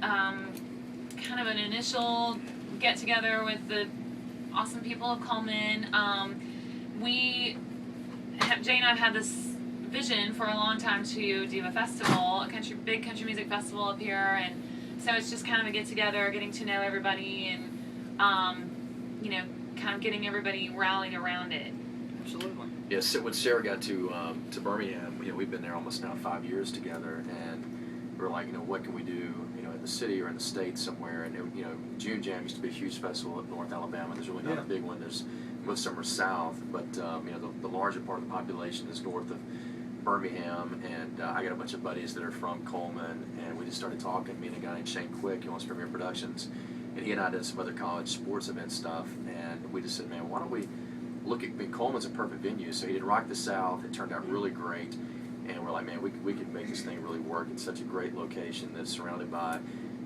kind of an initial get together with the awesome people of Coleman. Jay and I have had this vision for a long time to do a festival, a big country music festival up here, and so it's just kind of a get together, getting to know everybody, and kind of getting everybody rallied around it. Absolutely. Yes, when Sarah got to Birmingham, we've been there almost now 5 years together, and we're like, what can we do, in the city or in the state somewhere? And June Jam used to be a huge festival in North Alabama. There's really not a big one. There's most of them are south, but the larger part of the population is north of Birmingham, and I got a bunch of buddies that are from Coleman, and we just started talking. Me and a guy named Shane Quick, who owns Premier Productions, and he and I did some other college sports event stuff, and we just said, man, why don't we look at, Coleman's a perfect venue, so he did Rock the South. It turned out really great, and we're like, man, we could make this thing really work. It's such a great location that's surrounded by,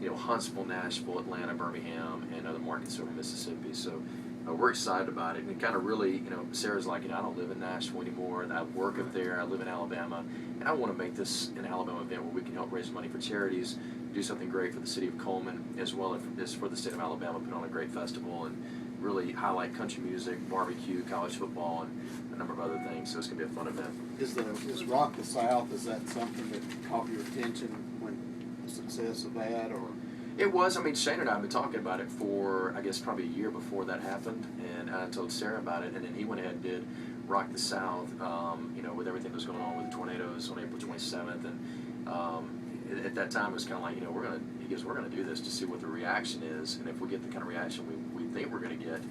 Huntsville, Nashville, Atlanta, Birmingham, and other markets over Mississippi. So we're excited about it, and it kind of really, Sarah's like, I don't live in Nashville anymore, and I work up there. I live in Alabama, and I want to make this an Alabama event where we can help raise money for charities, do something great for the city of Coleman, as well as for the state of Alabama, put on a great festival, and really highlight country music, barbecue, college football, and a number of other things. So it's going to be a fun event. Is Rock the South, is that something that caught your attention when the success of that, or? It was. Shane and I have been talking about it for, I guess, probably a year before that happened, and I told Sarah about it, and then he went ahead and did Rock the South, with everything that was going on with the tornadoes on April 27th, and at that time it was kind of like, we're going to do this to see what the reaction is, and if we get the kind of reaction we think we're going to get,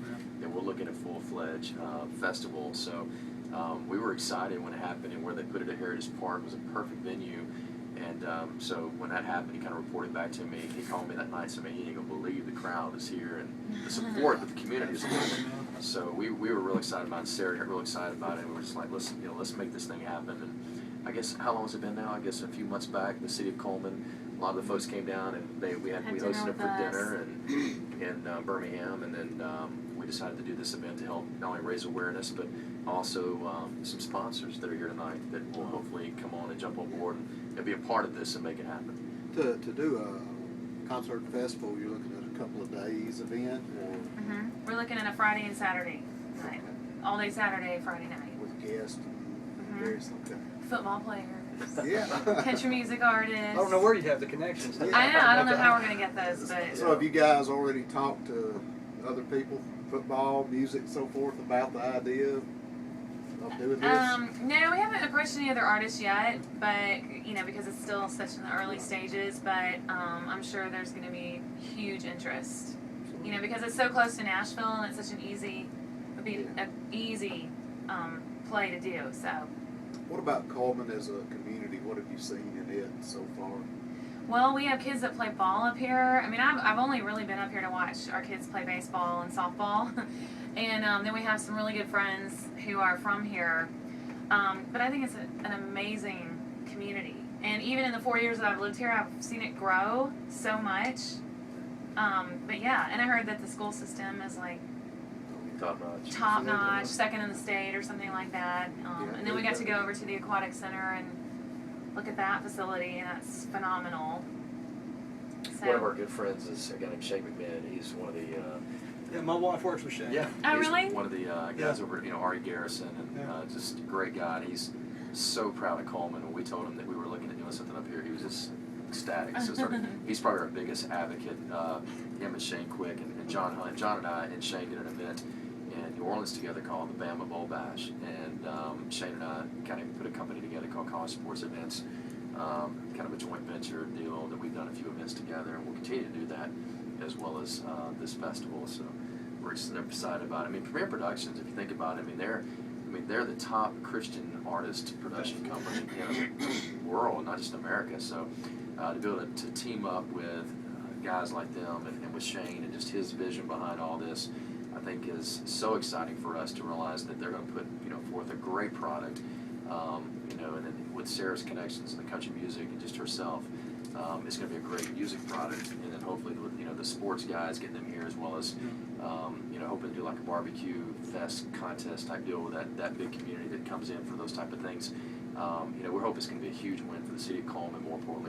then we're looking at a full-fledged festival. So we were excited when it happened, and where they put it at Heritage Park was a perfect venue. And so when that happened, he kind of reported back to me. He called me that night and said, man, you ain't going to believe the crowd is here and the support that the community is giving. So we were real excited about it. Sarah got real excited about it. And we were just like, let's make this thing happen. And I guess, how long has it been now? I guess a few months back, the city of Coleman, a lot of the folks came down, and we hosted them for dinner in Birmingham. And then we decided to do this event to help not only raise awareness, but also some sponsors that are here tonight that will hopefully come on and jump on board and be a part of this and make it happen. To do a concert festival, you're looking at a couple of days event, or? Mm-hmm. We're looking at a Friday and Saturday night. All day Saturday, Friday night. With guests and various, okay. Football players. Yeah. Country music artists. I don't know where you have the connections. Yeah. I don't know how we're going to get those, but... So have you guys already talked to other people, football, music, so forth, about the idea of doing this? No, we haven't approached any other artists yet, but, because it's still such in the early stages, but I'm sure there's going to be huge interest. Because it's so close to Nashville, and it's such an easy play to do, so... What about Coleman as a community? What have you seen in it so far? Well, we have kids that play ball up here. I've only really been up here to watch our kids play baseball and softball. And then we have some really good friends who are from here. But I think it's an amazing community. And even in the 4 years that I've lived here, I've seen it grow so much. But yeah, and I heard that the school system is like top notch, second in the state or something like that. And then we got to go over to the aquatic center and look at that facility, and that's phenomenal. So, one of our good friends is a guy named Shane McMahon. He's one of the yeah, my wife works with Shane. yeah. Oh, He's really? one of the guys over at Ari Garrison, and just a great guy. And he's so proud of Coleman. When we told him that we were looking at doing something up here, he was just ecstatic. So he's probably our biggest advocate. Him and Shane Quick and John Hunt. John and I and Shane did an event in New Orleans together called the Bama Bowl Bash, and Shane and I kind of put a company together called College Sports Events, kind of a joint venture deal that we've done a few events together, and we'll continue to do that as well as this festival. So we're excited about it. Premier Productions, if you think about it, they're the top Christian artist production company in the world, not just America. So to be able to team up with guys like them and with Shane and just his vision behind all this, I think is so exciting for us to realize that they're going to put forth a great product, and then with Sarah's connections in the country music and just herself, it's going to be a great music product. And then hopefully with the sports guys, getting them here, as well as hoping to do like a barbecue fest contest type deal with that big community that comes in for those type of things. We hope it's going to be a huge win for the city of Coleman, more importantly